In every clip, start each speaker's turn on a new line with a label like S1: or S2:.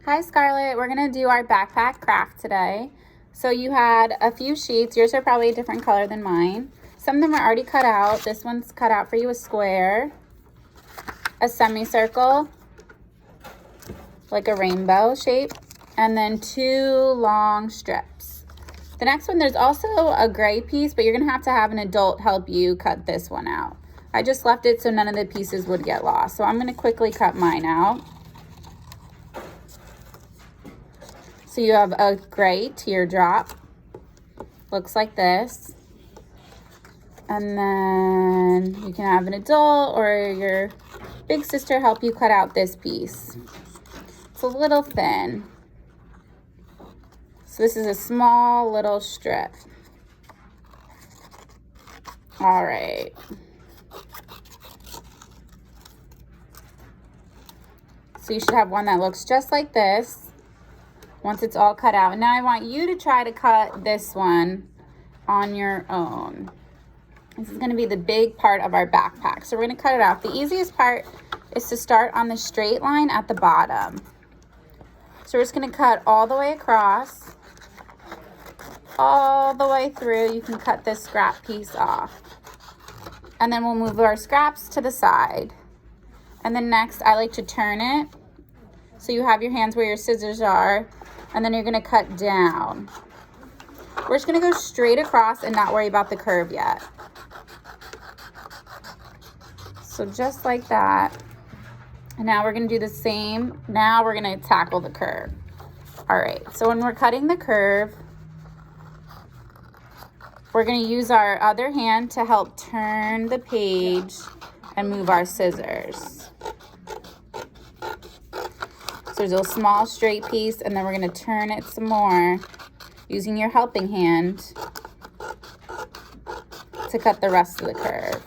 S1: Hi Scarlett, we're gonna do our backpack craft today. So you had a few sheets. Yours are probably a different color than mine. Some of them are already cut out. This one's cut out for you, a square, a semicircle, like a rainbow shape, and then 2 long strips. The next one, there's also a gray piece, but you're gonna have to have an adult help you cut this one out. I just left it so none of the pieces would get lost. So I'm gonna quickly cut mine out. So you have a gray teardrop, looks like this. And then you can have an adult or your big sister help you cut out this piece. It's a little thin. So this is a small little strip. All right. So you should have one that looks just like this once it's all cut out. And now I want you to try to cut this one on your own. This is going to be the big part of our backpack. So we're going to cut it out. The easiest part is to start on the straight line at the bottom. So we're just going to cut all the way across, all the way through. You can cut this scrap piece off. And then we'll move our scraps to the side. And then next, I like to turn it so you have your hands where your scissors are, and then you're going to cut down. We're just going to go straight across and not worry about the curve yet. So just like that. And now we're going to do the same. Now we're going to tackle the curve. All right, so when we're cutting the curve, we're going to use our other hand to help turn the page and move our scissors. So there's a small straight piece, and then we're going to turn it some more using your helping hand to cut the rest of the curve.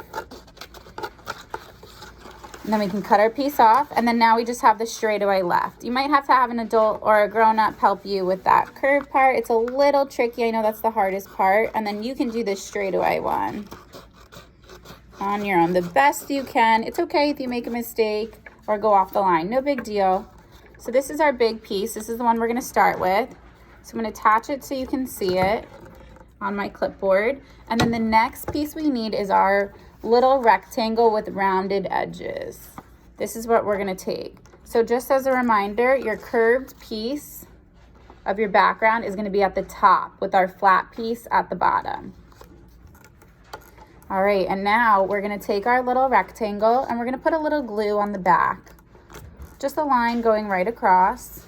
S1: And then we can cut our piece off, and then now we just have the straightaway left. You might have to have an adult or a grown-up help you with that curve part. It's a little tricky. I know that's the hardest part. And then you can do this straightaway one on your own the best you can. It's okay if you make a mistake or go off the line. No big deal. So this is our big piece. This is the one we're going to start with. So I'm going to attach it so you can see it on my clipboard. And then the next piece we need is our little rectangle with rounded edges. This is what we're going to take. So just as a reminder, your curved piece of your background is going to be at the top with our flat piece at the bottom. All right, and now we're going to take our little rectangle and we're going to put a little glue on the back. Just a line going right across.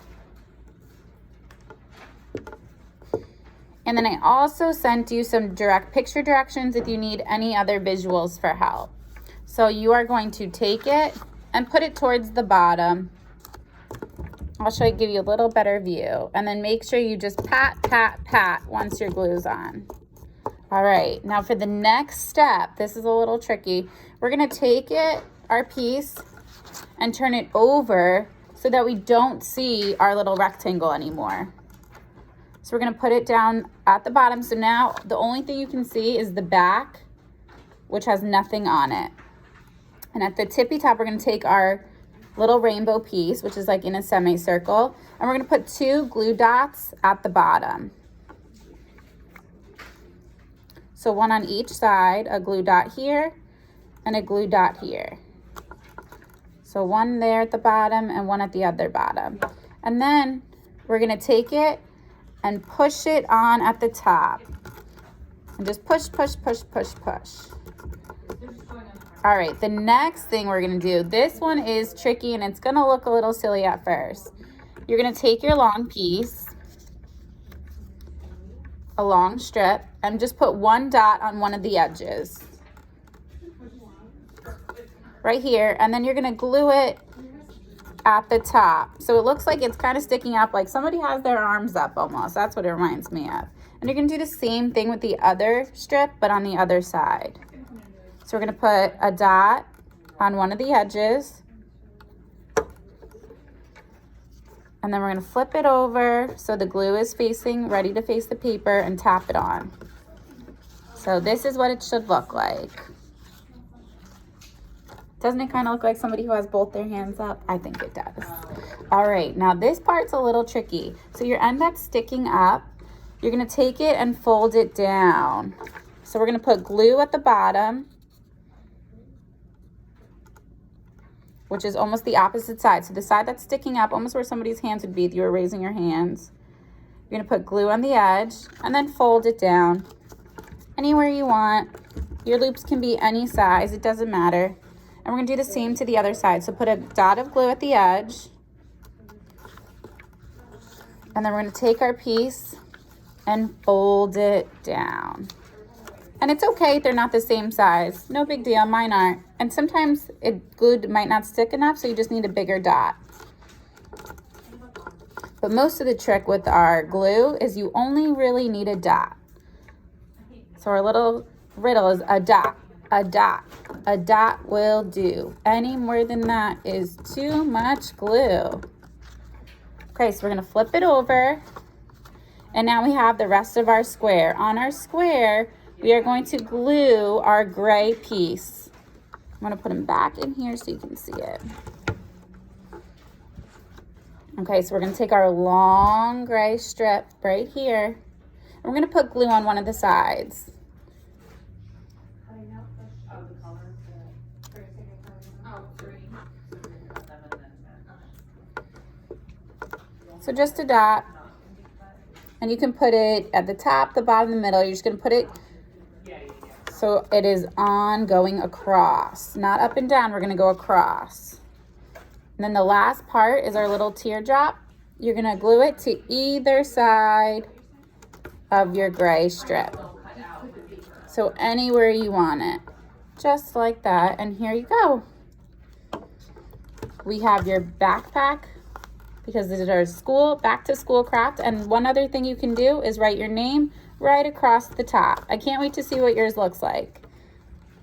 S1: And then I also sent you some picture directions if you need any other visuals for help. So you are going to take it and put it towards the bottom. I'll give you a little better view. And then make sure you just pat, pat, pat once your glue's on. All right, now for the next step, this is a little tricky. We're gonna take our piece, and turn it over so that we don't see our little rectangle anymore. So we're going to put it down at the bottom. So now the only thing you can see is the back, which has nothing on it. And at the tippy top, we're going to take our little rainbow piece, which is like in a semicircle, and we're going to put 2 glue dots at the bottom. So one on each side, a glue dot here and a glue dot here. So one there at the bottom and one at the other bottom. And then we're going to take it and push it on at the top. And just push, push, push, push, push. All right, the next thing we're going to do, this one is tricky and it's going to look a little silly at first. You're going to take your long piece, a long strip, and just put 1 dot on one of the edges. Right here, and then you're gonna glue it at the top. So it looks like it's kind of sticking up, like somebody has their arms up almost. That's what it reminds me of. And you're gonna do the same thing with the other strip, but on the other side. So we're gonna put a dot on one of the edges. And then we're gonna flip it over so the glue is ready to face the paper, and tap it on. So this is what it should look like. Doesn't it kind of look like somebody who has both their hands up? I think it does. All right, now this part's a little tricky. So your end that's sticking up, you're gonna take it and fold it down. So we're gonna put glue at the bottom, which is almost the opposite side. So the side that's sticking up, almost where somebody's hands would be if you were raising your hands. You're gonna put glue on the edge and then fold it down anywhere you want. Your loops can be any size, it doesn't matter. And we're gonna do the same to the other side. So put a dot of glue at the edge. And then we're gonna take our piece and fold it down. And it's okay if they're not the same size. No big deal, mine aren't. And sometimes glue might not stick enough, so you just need a bigger dot. But most of the trick with our glue is you only really need a dot. So our little riddle is a dot, a dot. A dot will do. Any more than that is too much glue. Okay, so we're gonna flip it over. And now we have the rest of our square. On our square, we are going to glue our gray piece. I'm gonna put them back in here so you can see it. Okay, so we're gonna take our long gray strip right here, and we're gonna put glue on one of the sides. So just a dot, and you can put it at the top, the bottom, the middle. You're just gonna put it so it is on going across, not up and down, we're gonna go across. And then the last part is our little teardrop. You're gonna glue it to either side of your gray strip. So anywhere you want it, just like that, and here you go. We have your backpack, because this is our back to school craft. And one other thing you can do is write your name right across the top. I can't wait to see what yours looks like.